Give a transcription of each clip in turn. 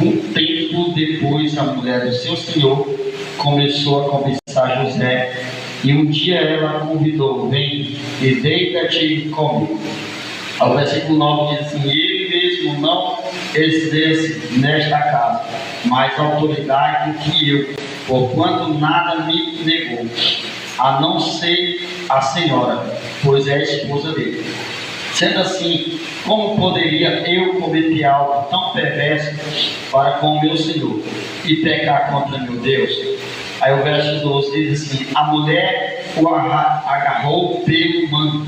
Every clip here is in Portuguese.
Um tempo depois, a mulher do seu senhor começou a cobiçar José, e um dia ela convidou: vem e deita-te comigo. O versículo 9 diz assim: ele mesmo não exerce nesta casa mais autoridade que eu, porquanto nada me negou, a não ser a senhora, pois é a esposa dele. Sendo assim, como poderia eu cometer algo tão perverso para com o meu Senhor e pecar contra meu Deus? Aí o verso 12 diz assim: a mulher o agarrou pelo manto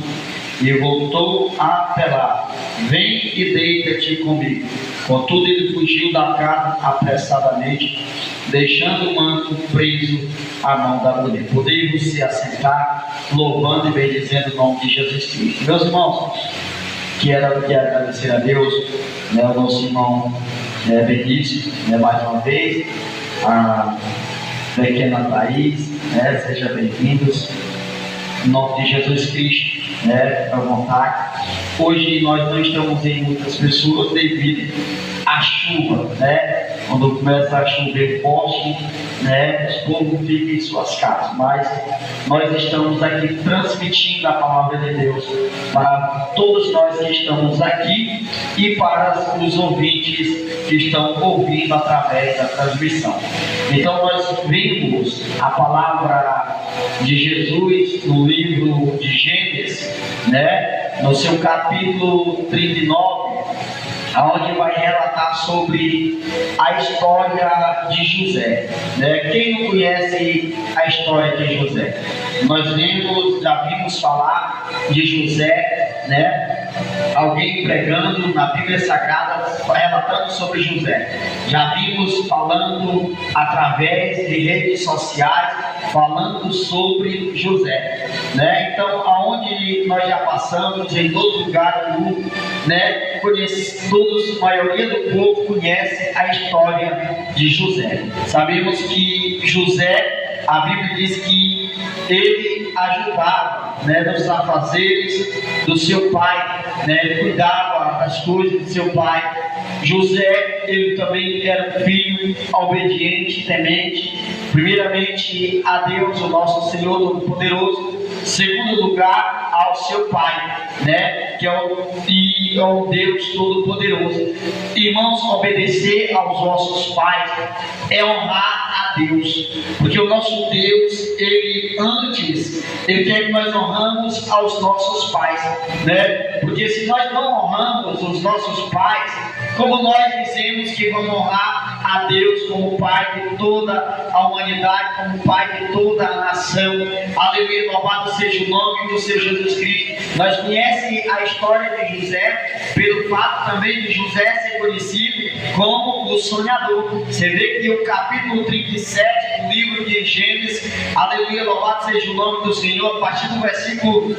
e voltou a apelar: vem e deita-te comigo. Contudo, ele fugiu da casa apressadamente, deixando o manto preso à mão da mulher. Podemos se assentar, louvando e bendizendo o nome de Jesus Cristo. Meus irmãos, quero agradecer a Deus, o nosso irmão Benício, mais uma vez, a pequena Thaís, sejam bem-vindos, em nome de Jesus Cristo, à vontade. Hoje nós não estamos em muitas pessoas devido à chuva, quando começa a chover forte, os povos ficam em suas casas, mas nós estamos aqui transmitindo a palavra de Deus para todos nós que estamos aqui e para os ouvintes que estão ouvindo através da transmissão. Então nós vimos a palavra de Jesus no livro de Gênesis, no seu capítulo 39, onde vai relatar sobre a história de José. Quem não conhece a história de José? Nós já vimos falar de José, alguém pregando na Bíblia Sagrada, relatando sobre José. Já vimos falando através de redes sociais, falando sobre José. Então, aonde nós já passamos, em todo lugar do mundo, a maioria do povo conhece a história de José. Sabemos que José, a Bíblia diz que ele ajudava nos afazeres do seu pai, cuidava das coisas do seu pai. José, ele também era um filho obediente, temente, primeiramente a Deus, o nosso Senhor Todo-Poderoso, segundo lugar ao seu pai, que é o Deus Todo-Poderoso. Irmãos, obedecer aos nossos pais é honrar a Deus, porque o nosso Deus, ele quer que nós honramos aos nossos pais, porque se nós não honramos os nossos pais, como nós dizemos que vamos honrar a Deus como Pai de toda a humanidade, como Pai de toda a nação? Aleluia, louvado seja o nome do Senhor Jesus Cristo. Nós conhecemos a história de José pelo fato também de José ser conhecido como o sonhador. Você vê que o capítulo 37 do livro de Gênesis, aleluia, louvado seja o nome do Senhor, a partir do versículo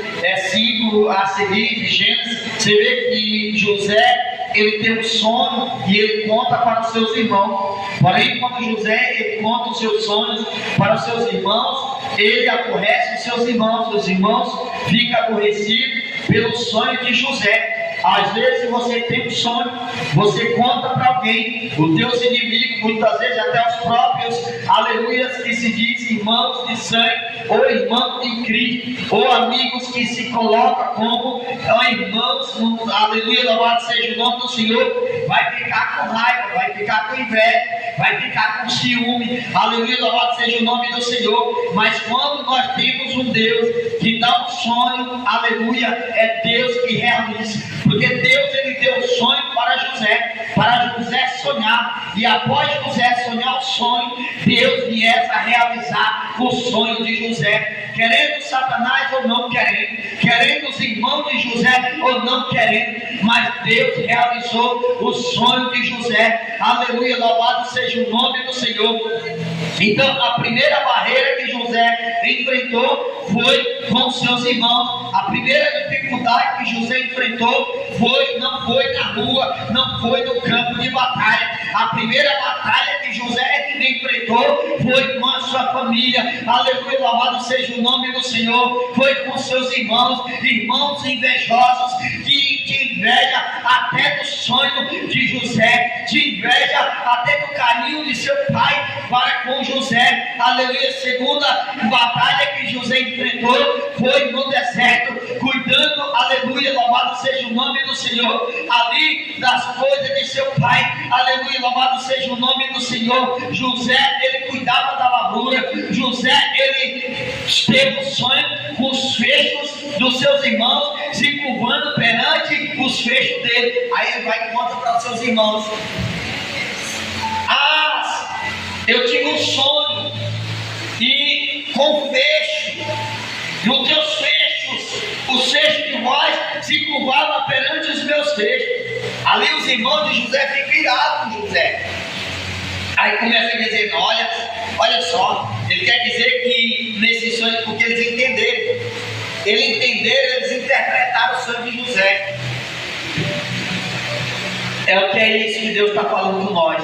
5 a seguir de Gênesis, você vê que José, ele tem um sonho e ele conta para os seus irmãos. Porém, quando José ele conta os seus sonhos para os seus irmãos, ele aborrece os seus irmãos ficam aborrecidos pelo sonho de José. Às vezes você tem um sonho, você conta para alguém, os teus inimigos, muitas vezes até os próprios, aleluias, que se dizem irmãos de sangue, ou irmãos de Cristo, ou amigos que se colocam como irmãos, aleluia, louvado seja o nome do Senhor, vai ficar com raiva, vai ficar com inveja, vai ficar com ciúme, aleluia, louvado seja o nome do Senhor. Mas quando nós temos um Deus que dá um sonho, aleluia, é Deus que realiza. Porque Deus, ele deu um sonho para José sonhar, e após José sonhar o sonho, Deus viesse a realizar o sonho de José, querendo Satanás ou não querendo os irmãos de José ou não querendo, mas Deus realizou o sonho de José. Aleluia, louvado seja o nome do Senhor. Então, a primeira barreira que José enfrentou foi com seus irmãos. A primeira dificuldade que José enfrentou não foi na rua, não foi no campo de batalha. A primeira batalha que José enfrentou foi com a sua família. Aleluia, louvado seja o nome do Senhor. Foi com seus irmãos invejosos que inveja até do sonho de José, tinha inveja até do carinho de seu pai para com José. Aleluia. A segunda batalha que José enfrentou foi no deserto, cuidando, aleluia, louvado seja o nome do Senhor, ali das coisas de seu pai. Aleluia, louvado seja o nome do Senhor. José, ele cuidava da lavoura. José, ele teve um sonho com os fechos dos seus irmãos, se curvando perante os fechos dele. Aí ele vai e conta para os seus irmãos: eu tive um sonho, e com fecho, e os teus fechos, os fechos de vós se curvavam perante os meus fechos. Ali os irmãos de José ficam irados com José. Aí começa a dizer: olha só, ele quer dizer que nesse sonho, porque eles entenderam, eles interpretaram o sonho de José. É o que é isso que Deus está falando com nós.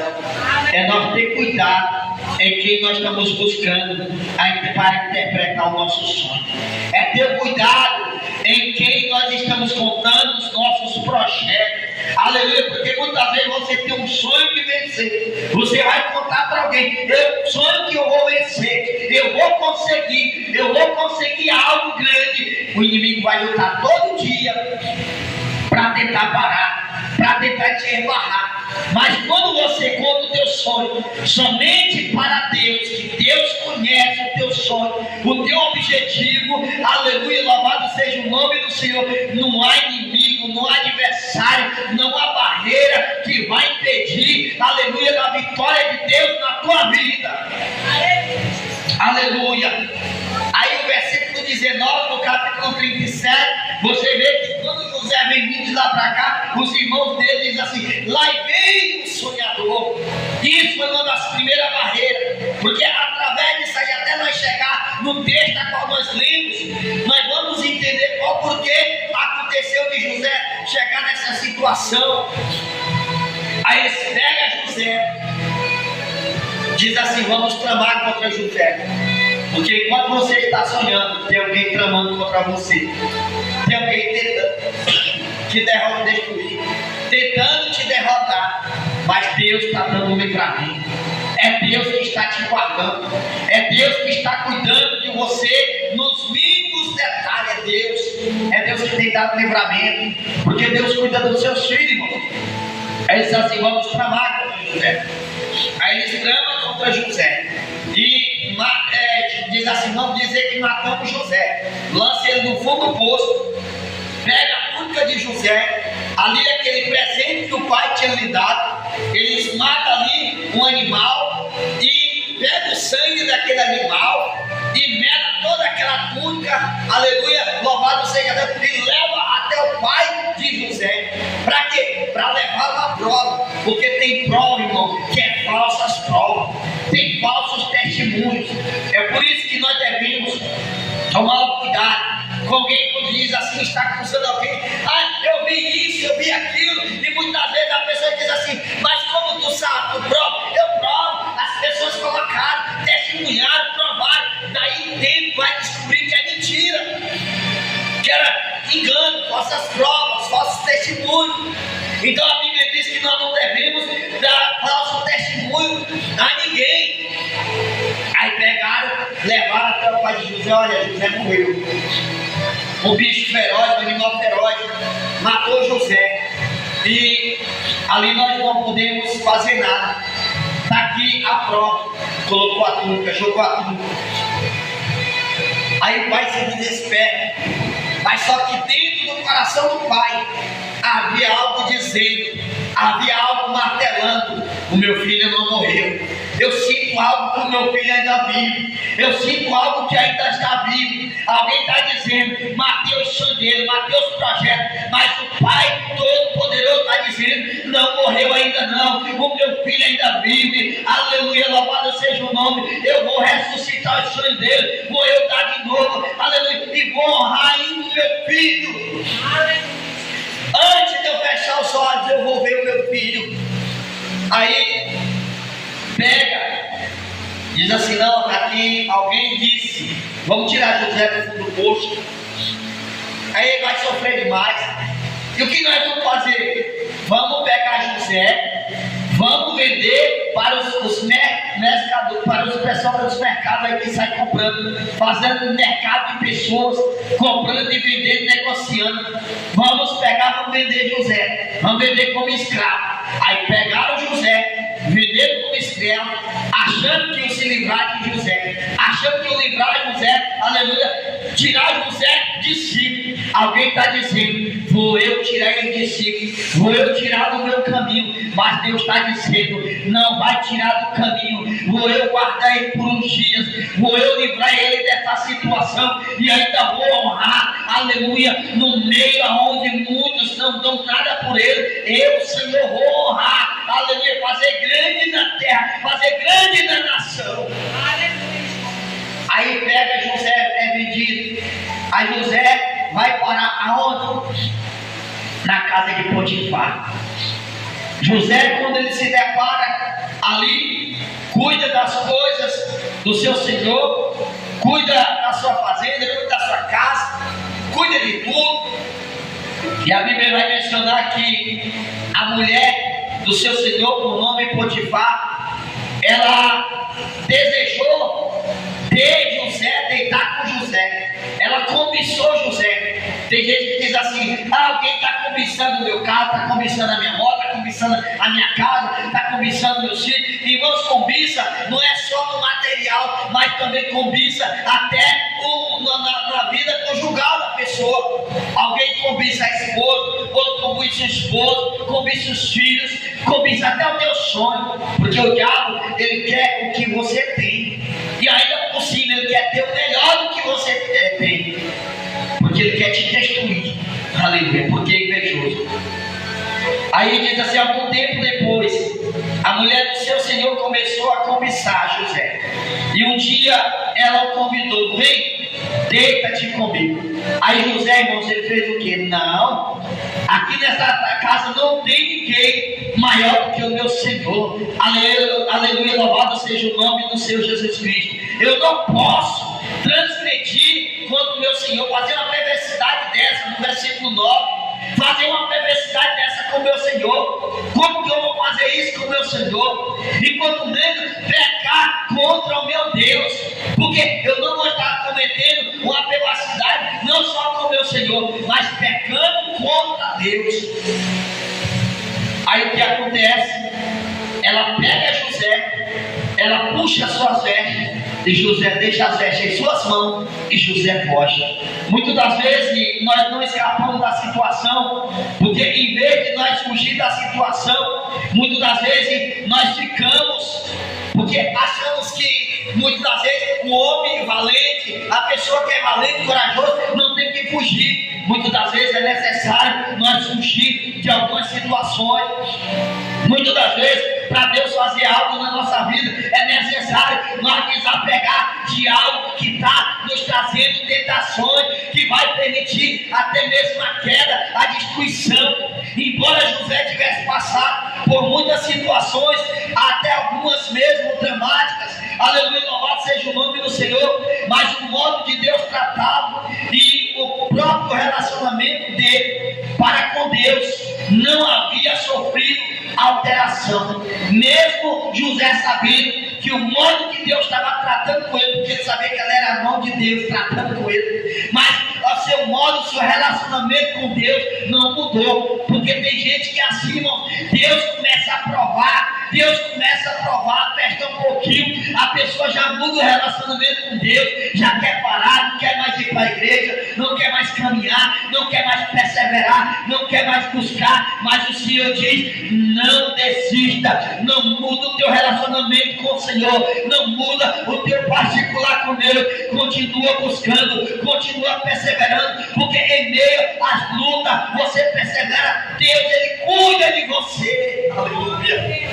É nós ter cuidado em quem nós estamos buscando para interpretar o nosso sonho. É ter cuidado em quem nós estamos contando os nossos projetos. Aleluia, porque muitas vezes você tem um sonho de vencer, você vai contar para alguém: eu sonho que eu vou vencer, eu vou conseguir algo grande. O inimigo vai lutar todo dia para tentar parar, para tentar te esbarrar. Mas quando você conta o teu sonho somente para Deus, que Deus conhece o teu sonho, o teu objetivo, aleluia, louvado seja o nome do Senhor, não há inimigo, não há adversário, não há barreira que vai impedir, aleluia, da vitória de Deus na tua vida. Aleluia. Aí o versículo 19 do capítulo 37, você vê que quando José vem vindo de lá para cá, os irmãos dele dizem assim: lá vem um sonhador. Isso foi uma das primeiras barreiras, porque através disso aí, até nós chegar no texto a qual nós lemos, nós vamos entender qual porquê aconteceu de José chegar nessa situação. Aí eles pegam José, diz assim: vamos tramar contra José. Porque enquanto você está sonhando, tem alguém tramando contra você, tem alguém tentando te destruir, tentando te derrotar. Mas Deus está dando um livramento. É Deus que está te guardando, é Deus que está cuidando de você nos mínimos detalhes. É Deus que tem dado livramento, porque Deus cuida dos seus filhos, irmão. Aí eles assim: vamos tramar contra José. Aí eles tramam contra José e diz assim: vamos dizer que matamos José, lança ele no fundo do poço, pega a túnica de José, ali aquele presente que o pai tinha lhe dado, eles matam ali um animal e pega o sangue daquele animal e meta toda aquela túnica, aleluia, louvado seja Deus, e leva até o pai de José. Para quê? Para levá-lo à prova, porque tem prova, irmão, que é falsas provas, tem falsos testemunhos. É por isso que nós devemos tomar cuidado com alguém quando diz assim, está acusando alguém: eu vi isso, eu vi aquilo. E muitas vezes a pessoa diz assim: mas como tu sabe? Tu prova? Eu provo. As pessoas colocaram, testemunharam, provaram. Daí o tempo vai descobrir que é mentira, que era engano, falsas provas, falsos testemunhos. Então a Bíblia diz que nós não devemos dar falso testemunho a ninguém. Aí pegaram, levaram até o pai de José: olha, José morreu. Um bicho feroz, um animal feroz, matou José. E ali nós não podemos fazer nada. Está aqui a prova. Colocou a túnica, jogou a túnica. Aí o pai se desespera. Mas só que dentro do coração do pai havia algo dizendo, havia algo martelando: o meu filho não morreu. Eu sinto algo que o meu filho ainda vive. Eu sinto algo que ainda está vivo. Alguém está dizendo: matei o sonho dele, matei os projetos. Mas o Pai Todo-Poderoso está dizendo: não morreu ainda não. O meu filho ainda vive. Aleluia, louvado seja o nome. Eu vou ressuscitar o sonho dele. Vou eu dar de novo. Aleluia. E vou honrar ainda o meu filho. Antes de eu fechar os olhos, eu vou ver o meu filho. Aí pega, diz assim: não, aqui alguém disse, vamos tirar José do fundo do poço. Aí ele vai sofrer demais. E o que nós vamos fazer? Vamos pegar José, vamos vender para os mercados, para os pessoal dos mercados aí que sai comprando, fazendo mercado de pessoas, comprando e vendendo, negociando. Vamos pegar, vamos vender José, vamos vender como escravo. Aí pegaram José, venderam como escravo, achando que iam se livrar de José, achando que iam livrar José, aleluia, tirar José de si. Alguém está dizendo: vou eu tirar ele de si, vou eu tirar do meu caminho. Mas Deus está dizendo: não vai tirar do caminho, vou eu guardar ele por uns dias, vou eu livrar ele dessa situação e ainda vou honrar, aleluia, no meio onde muitos não dão nada por ele. Eu, Senhor, vou honrar, aleluia, fazer grande na terra, fazer grande na nação. Aleluia. Aí pega José, é vendido. Aí José vai parar aonde? Na casa de Potifar. José, quando ele se depara ali, cuida das coisas do seu senhor, cuida da sua fazenda, cuida da sua casa, cuida de tudo. E a Bíblia vai mencionar que a mulher do seu senhor, por nome Potifar, ela desejou ter José, deitar com José. Ela cobiçou José. Tem gente que diz assim: alguém está cobiçando o meu carro, está cobiçando a minha moto, está cobiçando a minha casa, está cobiçando meus filhos. Irmãos, cobiça não é só no material, mas também cobiça até na vida conjugal da pessoa. Alguém cobiça a esposa, outro cobiça o esposo, cobiça os filhos, cobiça até o teu sonho, porque o diabo, ele quer o que você tem, e ainda por cima ele quer ter o melhor do que você tem, porque ele quer te destruir. Aleluia, porque é invejoso. Aí diz assim: algum tempo depois, a mulher do seu senhor começou a cobiçar José, e um dia ela o convidou: vem, deita-te comigo. Aí José, irmãos, ele fez o quê? Não, aqui nessa casa não tem ninguém maior do que o meu Senhor. Aleluia, aleluia, louvado seja o nome do Senhor Jesus Cristo. Eu não posso transgredir contra o meu Senhor, fazer uma perversidade dessa, no versículo 9. Fazer uma perversidade dessa com o meu Senhor. Como que eu vou fazer isso com o meu Senhor? E quanto menos pecar contra o meu Deus, porque eu não vou estar cometendo uma perversidade não só com o meu Senhor, mas pecando contra Deus. Aí o que acontece? Ela pega José, ela puxa as suas vestes, e José deixa as vestes em suas mãos, e José foge. Muitas das vezes nós não escapamos da situação, porque em vez de nós fugir da situação, muitas das vezes nós ficamos, porque achamos que muitas das vezes o homem valente, a pessoa que é valente, corajoso, não tem que fugir. Muitas das vezes é necessário nós fugir de algumas situações. Muitas das vezes, para Deus fazer algo na nossa vida, é necessário nós desapegar de algo que está nos trazendo tentações, que vai permitir até mesmo a queda, a destruição. Embora José tivesse passado por muitas situações, até algumas mesmo dramáticas, aleluia, louvado seja o nome do Senhor, mas o modo de Deus tratá-lo e o próprio relacionamento dele para com Deus não havia sofrido alteração. Mesmo José sabendo que o modo que Deus estava tratando com ele, porque ele sabia que ela era a mão de Deus tratando com ele, mas o seu modo, o seu relacionamento com Deus não mudou. Porque tem gente que assim, irmão, Deus começa a provar, testa um pouquinho, a pessoa já muda o relacionamento com Deus, já quer parar, não quer mais ir para a igreja, não quer mais caminhar, não quer mais perseverar, não quer mais buscar. Mas o Senhor diz: não desista, não muda o teu relacionamento com o Senhor, não muda o teu particular com Deus, continua buscando, continua perseverando, porque em meio às lutas você persevera. Deus, ele cuida de você. Aleluia.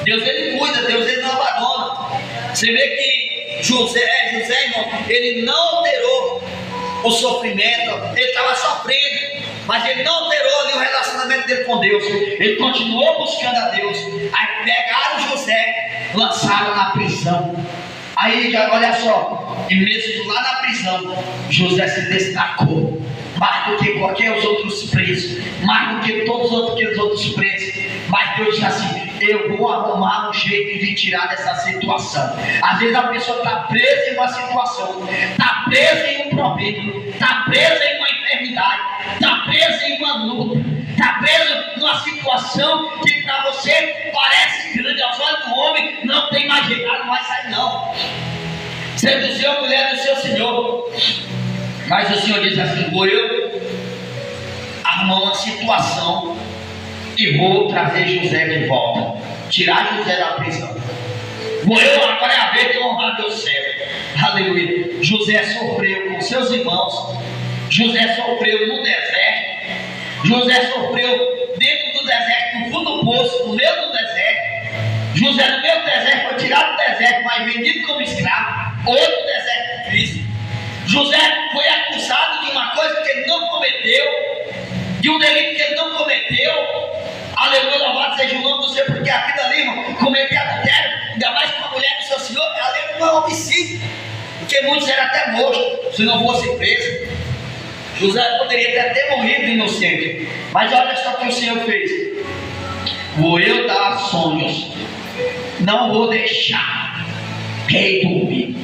Deus, ele cuida, Deus, ele não abandona. Você vê que José, irmão, ele não alterou o sofrimento, ele estava sofrendo, mas ele não alterou ali o relacionamento dele com Deus, ele continuou buscando a Deus. Aí pegaram José, lançaram na prisão. Aí olha só, e mesmo lá na prisão, José se destacou. mais do que qualquer os outros preços, mais do que todos aqueles outros preços. Mas Deus diz assim: eu vou arrumar um jeito de tirar dessa situação. Às vezes a pessoa está presa em uma situação, está presa em um problema, está presa em uma enfermidade, está presa em uma luta, está presa numa situação que para você parece grande aos olhos do homem, não tem mais jeito, não vai sair não. Seduziu a mulher do seu Senhor, mas o Senhor diz assim: vou eu arrumar uma situação e vou trazer José de volta, tirar José da prisão. Vou eu agora é a vez de honrar meu servo. Aleluia. José sofreu com seus irmãos, José sofreu no deserto, José sofreu dentro do deserto, no fundo do poço, no meio do deserto. José no meio do deserto foi tirado do deserto, mas vendido como escravo, outro deserto de Cristo. José foi acusado de uma coisa que ele não cometeu, de um delito que ele não cometeu. Aleluia, louvado seja o nome do Senhor, porque aquilo ali, irmão, cometer adultério, ainda mais com a mulher do seu Senhor, ali não é homicídio, porque muitos eram até mortos se não fosse preso. José poderia até ter morrido inocente, mas olha só o que o Senhor fez: vou eu dar sonhos, não vou deixar quem dormir,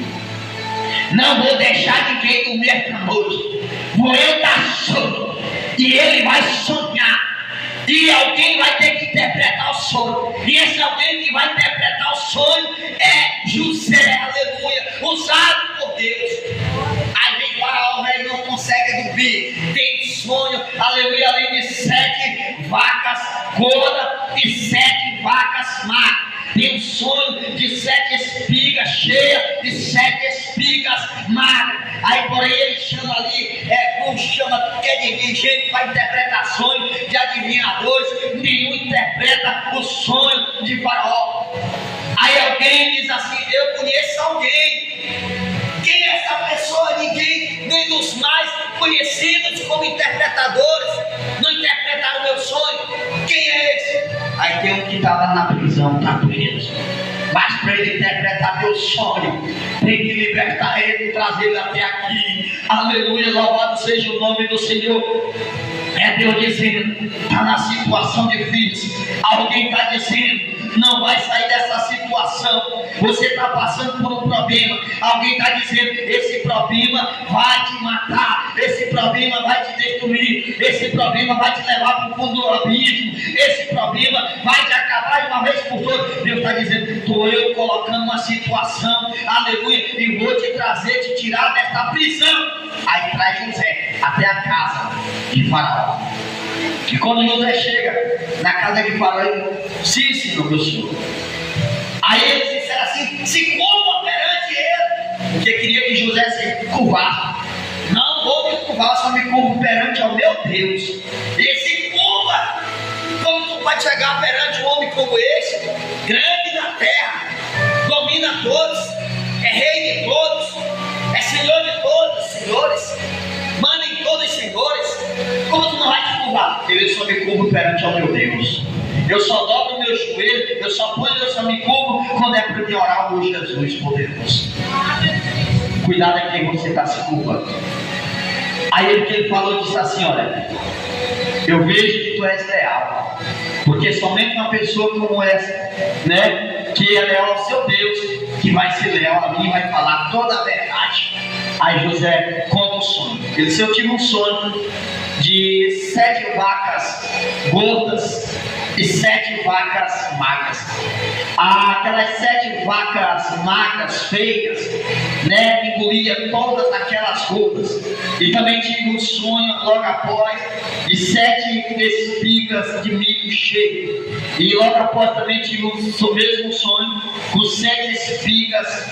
não vou deixar ninguém dormir esta noite. Vou eu dar sonho, e ele vai sonhar, e alguém vai ter que interpretar o sonho, e esse alguém que vai interpretar o sonho é José, aleluia, usado por Deus. Aí vem Faraó, ele não consegue dormir, tem sonho, aleluia, além de 7 vacas gordas e 7 vacas magras. Tem um sonho de 7 espigas cheias e 7 espigas magras. Aí porém ele chama ali, que é de gente para interpretar sonhos, de adivinhadores. Nenhum interpreta o sonho de Faraó. Aí alguém diz assim: eu conheço alguém. Quem é essa pessoa? Ninguém, nem dos mais conhecidos como interpretadores, não interpretaram o meu sonho. Quem é esse? Aí tem um que estava na prisão, está preso. Mas para ele interpretar meu sonho, tem que libertar ele, trazer ele até aqui. Aleluia, louvado seja o nome do Senhor. É Deus dizendo: está na situação difícil. Alguém está dizendo: não vai sair dessa situação. Você está passando por um problema. Alguém está dizendo: esse problema vai te matar, esse problema vai te destruir, esse problema vai te levar para o fundo do abismo, esse problema vai te acabar de uma vez por todas. Deus está dizendo: estou eu colocando uma situação, aleluia, e vou te trazer, te tirar desta prisão. Aí traz José até a casa de Faraó. E quando José chega na casa de Faraó, ele diz: sim, senhor, meu senhor. Aí eles disseram assim: se curva perante ele, porque queria que José se curvasse. Não vou me curvar, só me curvo perante ao meu Deus. E se curva. Como tu pode chegar perante um homem como esse, grande na terra, domina todos, é rei de todos, é senhor de todos, senhores, manda em todos os senhores? Como tu não vai te curvar? Eu só me curvo perante ao meu Deus. Eu só dobro o meu joelho, eu só me curvo quando é para me orar ao meu Jesus poderoso. Cuidado é quem você está se curvando. Aí o que ele falou, disse assim: olha, eu vejo que tu és leal, porque somente uma pessoa como essa, né, que é leal ao seu Deus, que vai ser leal a mim e vai falar toda a verdade. Aí José conta o sonho. Ele disse: eu tive um sonho de 7 vacas gordas e 7 vacas magras. Aquelas 7 vacas magras, feias, né, engolia todas aquelas gordas. E também tive um sonho logo após de 7 espigas de milho cheio. E logo após também tive o mesmo sonho com 7 espigas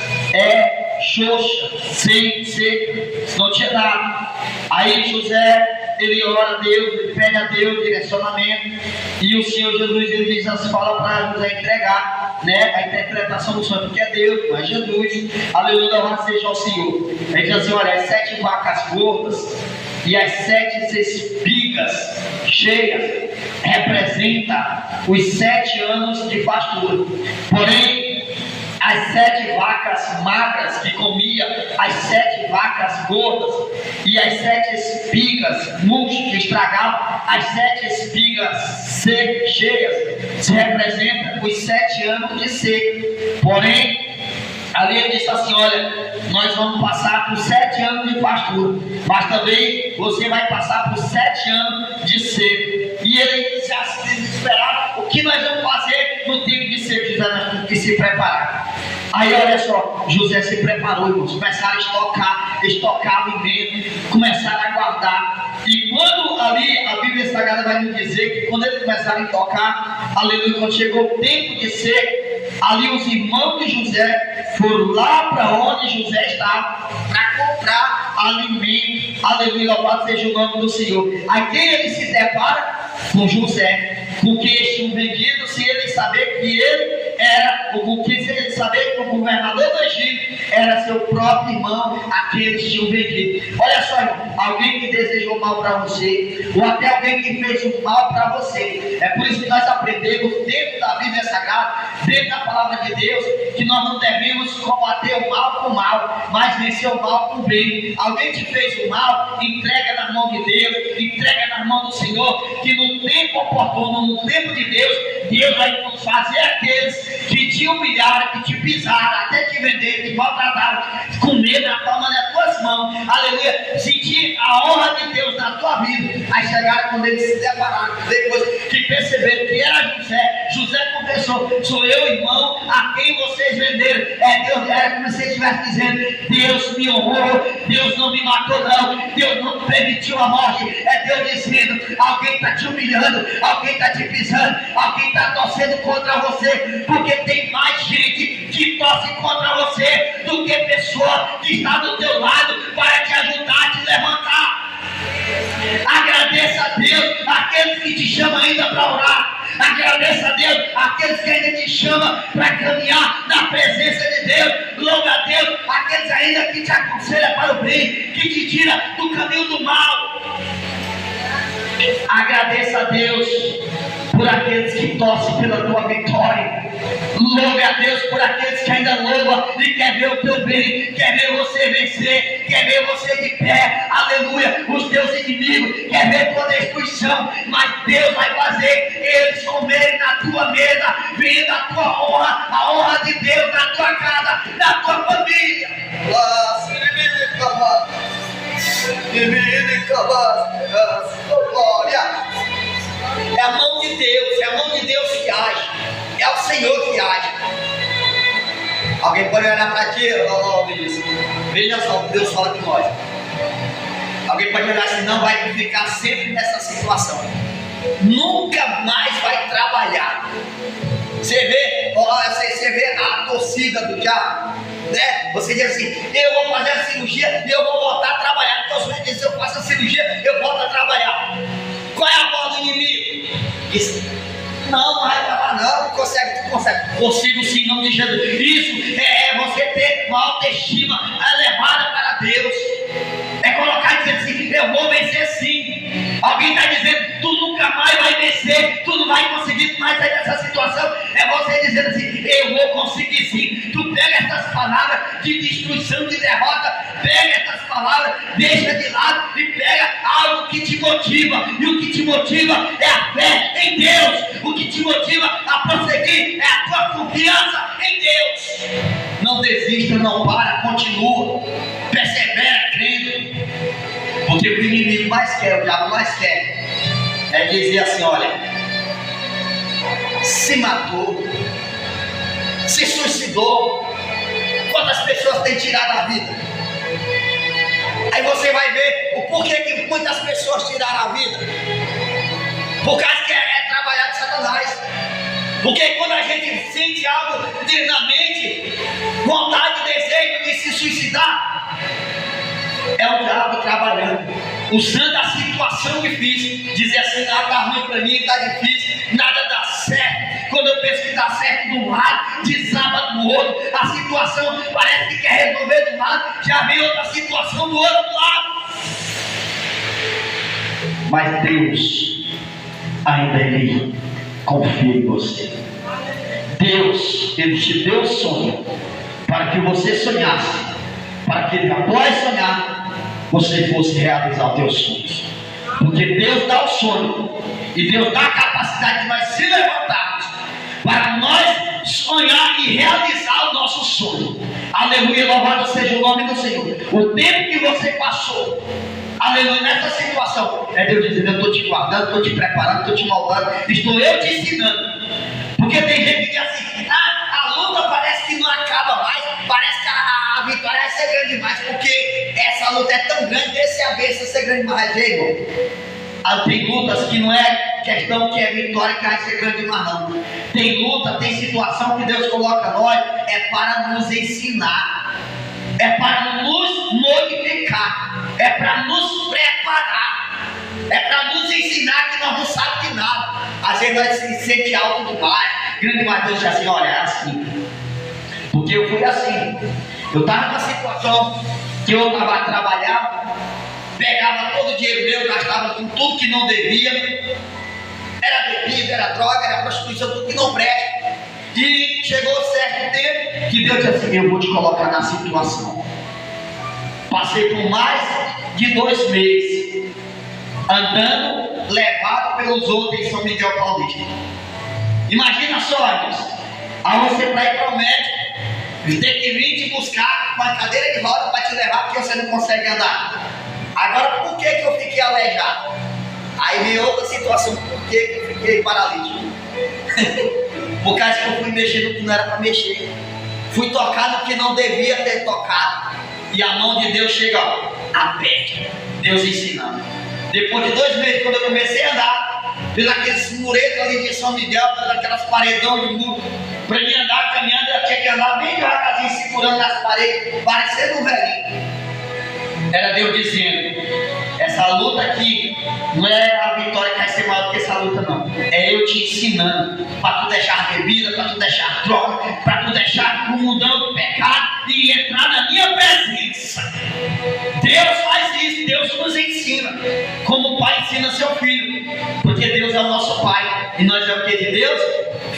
xoxa, sem seca, não tinha nada. Aí José, ele ora a Deus, ele pede a Deus direcionamento, e o Senhor Jesus, ele diz assim, fala para José entregar, né, a interpretação do sonho, porque é Deus, não é Jesus. Aleluia, louvado seja ao Senhor. Ele diz assim: olha, as 7 vacas gordas e as 7 espigas cheias representam os 7 anos de pastura. Porém, as 7 vacas magras que comia as 7 vacas gordas e as 7 espigas murchas que estragavam, as 7 espigas cheias se representam os 7 anos de seca. Porém, ali ele disse assim: olha, nós vamos passar por 7 anos de pastura, mas também você vai passar por 7 anos de seca. E ele já se desesperava: o que nós vamos fazer no tempo de seca? José, nós temos que se preparar. Aí olha só, José se preparou, irmãos. Começaram a estocar alimento, começaram a guardar. E quando ali a Bíblia Sagrada vai nos dizer que quando eles começaram a tocar, aleluia, quando chegou o tempo de seca, ali os irmãos de José foram lá para onde José estava para comprar alimento. Aleluia, louvado seja o nome do Senhor. Aí quem ele se depara? Com José, porque eles tinham vendido, se ele saber que ele era, ou se ele saber que o governador do Egito era seu próprio irmão, aqueles tinham vendido. Olha só, irmão, alguém que desejou mal para você, ou até alguém que fez um mal para você. É por isso que nós aprendemos dentro da Bíblia Sagrada, dentro da palavra de Deus, que nós não devemos combater o mal com o mal, mas vencer o mal com o bem. Alguém te fez o mal, entrega na mão de Deus, entrega na mão do Senhor, que no tempo oportuno, no tempo de Deus, Deus vai fazer aqueles que te humilharam, que te pisaram, até te venderam, te maltrataram, com medo na palma das tuas mãos, aleluia, sentir a honra de Deus na tua vida. Aí chegaram quando eles se depararam, depois que perceberam que era José, José confessou: sou eu, irmão, a quem vocês venderam. Deus, era como se ele estivesse dizendo: Deus me honrou, Deus não me matou não, Deus não permitiu a morte. É Deus dizendo: alguém está te humilhando, alguém está te pisando, alguém está torcendo contra você, porque tem mais gente que torce contra você do que pessoa que está do teu lado para te ajudar a te levantar. Agradeça a Deus aqueles que te chamam ainda para orar. Agradeça a Deus aqueles que ainda te chamam para caminhar na presença de Deus. Louva a Deus aqueles ainda que te aconselham para o bem, que te tira do caminho do mal. Agradeça a Deus por aqueles que torcem pela tua vitória. Louve a Deus por aqueles que ainda louvam e quer ver o teu bem, quer ver você vencer, quer ver você de pé, aleluia, os teus inimigos, quer ver tua destruição, mas Deus vai fazer eles comerem na tua mesa, vendo a tua honra, a honra de Deus na tua casa, na tua família. Glória. É a mão de Deus, é a mão de Deus que age, é o Senhor que age. Alguém pode olhar para ti, Vinícius, veja só, Deus fala com nós. Alguém pode olhar assim: não vai ficar sempre nessa situação, nunca mais vai trabalhar. Você vê a torcida do diabo, né? Você diz assim: eu vou fazer a cirurgia e eu vou voltar a trabalhar. Então você diz: se eu faço a cirurgia, eu volto a trabalhar. Qual é a voz do inimigo? Diz: não vai trabalhar, não consegue. Consigo sim, em nome de Jesus. Isso é você ter uma autoestima elevada para Deus. É colocar e dizer assim: eu vou vencer sim. Alguém está dizendo: tu nunca mais vai vencer, tu não vai conseguir mais sair dessa situação. É você dizendo assim: eu vou conseguir sim. Tu pega essas palavras de destruição, de derrota, pega essas palavras, deixa de lado e pega algo que te motiva. E o que te motiva é a fé em Deus. O que te motiva a prosseguir é a tua confiança em Deus. Não desista, não para, continua, persevera crendo. Porque o que o inimigo mais quer, o diabo mais quer, é dizer assim: olha, se matou, se suicidou. Quantas pessoas têm tirado a vida? Aí você vai ver o porquê que muitas pessoas tiraram a vida. Por causa que é trabalhar de Satanás. Porque quando a gente sente algo na mente, vontade, desejo de se suicidar, é o diabo trabalhando, usando a situação difícil, dizer assim: nada está ruim para mim, está difícil, nada dá certo. Quando eu penso que dá certo de um lado, desaba do outro, a situação parece que quer resolver de um lado, já vem outra situação do outro lado. Mas Deus ainda Ele confia em você. Deus, Ele te deu o sonho para que você sonhasse, para que após sonhar, você fosse realizar os teus sonhos. Porque Deus dá o sonho, e Deus dá a capacidade de nós se levantarmos, para nós sonhar e realizar o nosso sonho. Aleluia, louvado seja o nome do Senhor. O tempo que você passou, aleluia, nessa situação, é Deus dizendo: eu estou te guardando, estou te preparando, estou te moldando, estou eu te ensinando. Porque tem gente que diz assim: a luta parece que não acaba mais, parece que a vitória vai ser grande demais, porque essa luta é tão grande, esse a bênção ser grande demais, irmão. Tem lutas que não é questão que é vitória que vai ser grande demais, não. Tem luta, tem situação que Deus coloca nós, é para nos ensinar, é para nos modificar, é para nos preparar, é para nos ensinar que nós não sabemos de nada. Às vezes nós se sente alto demais, grande demais. Deus diz assim: olha, é assim, porque eu fui assim. Eu estava numa situação que eu estava a trabalhar, pegava todo o dinheiro meu, gastava com tudo que não devia, era bebida, era droga, era prostituição, tudo que não presta. E chegou certo tempo que Deus disse assim: eu vou te colocar na situação. Passei por mais de 2 meses andando, levado pelos outros em São Miguel Paulista. Imagina só, irmãos, aí você para ir para o médico, tem que vir te buscar com a cadeira de roda para te levar, porque você não consegue andar. Agora, por que eu fiquei aleijado? Aí veio outra situação: por que eu fiquei paralítico? Por causa que eu fui mexer no que não era para mexer, fui tocar no que não devia ter tocado, e a mão de Deus chega, ó, aperta. Deus ensinando. Depois de 2 meses, quando eu comecei a andar pelos muretos ali de São Miguel, pelas paredão de muro, para mim andar caminhando, eu tinha que andar bem devagarzinho, segurando nas paredes, parecendo um velhinho. Era Deus dizendo: essa luta aqui não é a vitória que vai ser maior do que essa luta, não. É eu te ensinando para tu deixar bebida, para tu deixar droga, para tu deixar o mundão do pecado e entrar na minha presença. Deus faz isso, Deus nos ensina, como o pai ensina seu filho, porque Deus é o nosso pai, e nós é o que de Deus?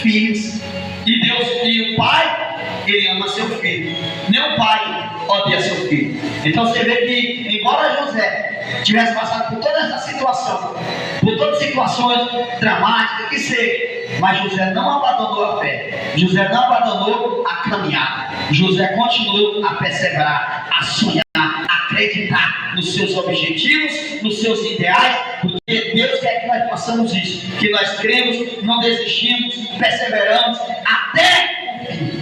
Filhos. E o pai, ele ama seu filho. Nem o pai odeia seu filho. Então você vê que, embora José tivesse passado por toda essa situação, por todas as situações dramáticas que seja, mas José não abandonou a fé, José não abandonou a caminhada, José continuou a perseverar, a sonhar, a acreditar nos seus objetivos, nos seus ideais, porque Deus quer que nós façamos isso, que nós cremos, não desistimos, perseveramos até o fim.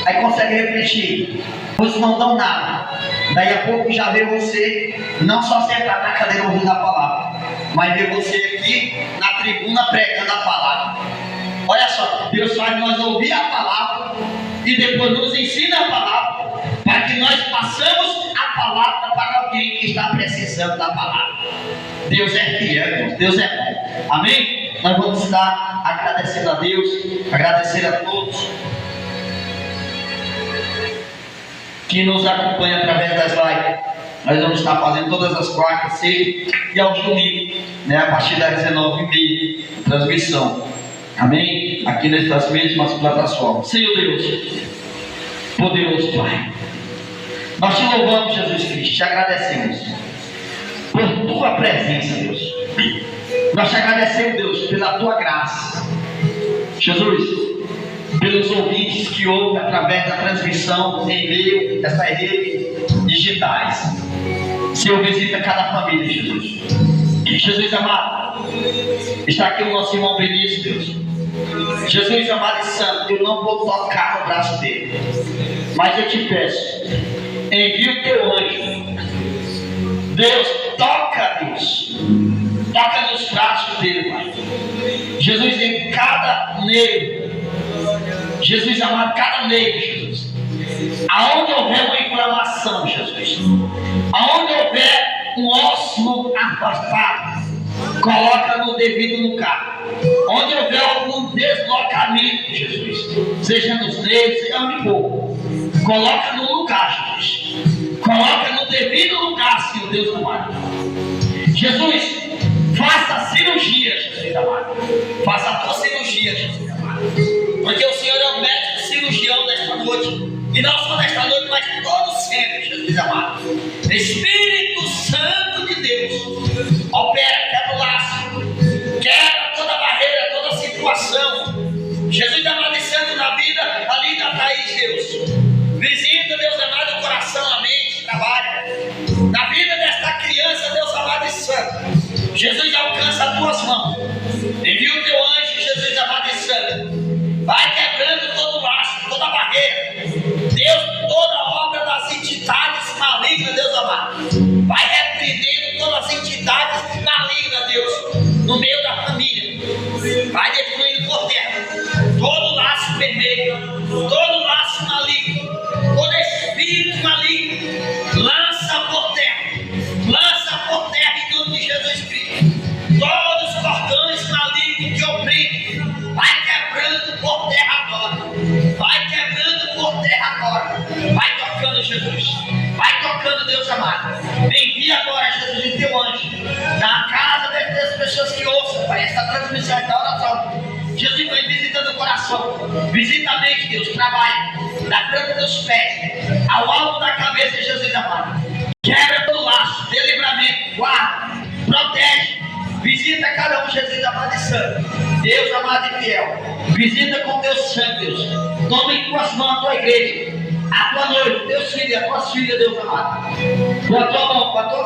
Aí consegue refletir: vocês não dão nada, daí a pouco já vê você não só sentar na cadeira ouvindo a palavra, mas vê você aqui na tribuna pregando a palavra. Olha só, Deus faz nós ouvir a palavra e depois nos ensina a palavra, para que nós passamos a palavra para alguém que está precisando da palavra. Deus é fiel, Deus é bom. Amém? Nós vamos estar agradecendo a Deus, agradecer a todos que nos acompanha através das lives. Nós vamos estar fazendo todas as quartas, sextas e aos domingos, né, a partir das 19h30, transmissão. Amém? Aqui nessas mesmas plataformas. Senhor Deus, poderoso Pai, nós te louvamos, Jesus Cristo, te agradecemos por tua presença, Deus. Nós te agradecemos, Deus, pela tua graça, Jesus, pelos ouvintes que ouvem através da transmissão em meio dessas redes digitais. Senhor, visita cada família, Jesus. Jesus amado, está aqui o nosso irmão Benício, Deus. Jesus amado e santo, eu não vou tocar no braço dele, mas eu te peço, envia o teu anjo. Deus, toca, Deus, toca nos braços dele, Pai. Jesus, em cada nervo, Jesus amado, cada nervo, Jesus, aonde houver uma inflamação, Jesus, aonde houver um osso afastado, coloca no devido lugar. Onde houver algum deslocamento, Jesus, seja nos nervos, seja onde for, coloca no lugar, Jesus. Coloca no devido lugar, Senhor Deus amado. Jesus, faça a cirurgia, Jesus amado. Faça a tua cirurgia, Jesus amado. Porque o Senhor é o médico cirurgião desta noite. E não só nesta noite, mas todo sempre, Jesus amado. Espírito Santo de Deus, opera, quebra o laço, quebra toda barreira, toda situação. Jesus amado e santo na vida ali da Thaís, Deus. Visita, Deus amado, o coração, a mente, trabalha. Na vida desta criança, Deus amado e santo. Jesus alcança as tuas mãos. Envia o teu anjo, Jesus amado e santo. Vai quebrando todo o laço, toda a barreira. Deus, toda obra das entidades malignas, Deus amado. Vai repreendendo todas as entidades malignas, Deus, no meio da família. Vai destruindo por terra todo laço vermelho, todo laço maligno, todo espírito maligno. Lança por terra em nome de Jesus Cristo. Todos os cordões malignos que oprimem, vai quebrando por terra agora. Vai quebrando por terra agora. Vai tocando, Jesus. Vai tocando, Deus amado. Envia agora, Jesus, o teu anjo na casa das pessoas que ouçam, Pai, essa transmissão, essa oração. Jesus vai visitando o coração. Visita a mente, Deus. Trabalha da planta dos pés ao alto da cabeça, Jesus amado. Quebra todo laço, dê livramento, guarda, protege. Visita cada um, Jesus amado e santo. Deus amado e fiel. Visita com teu sangue, Deus. Toma em tuas mãos a tua igreja, a tua noiva, teus filhos, as tuas filhas, Deus amado. Com a tua mão, com a tua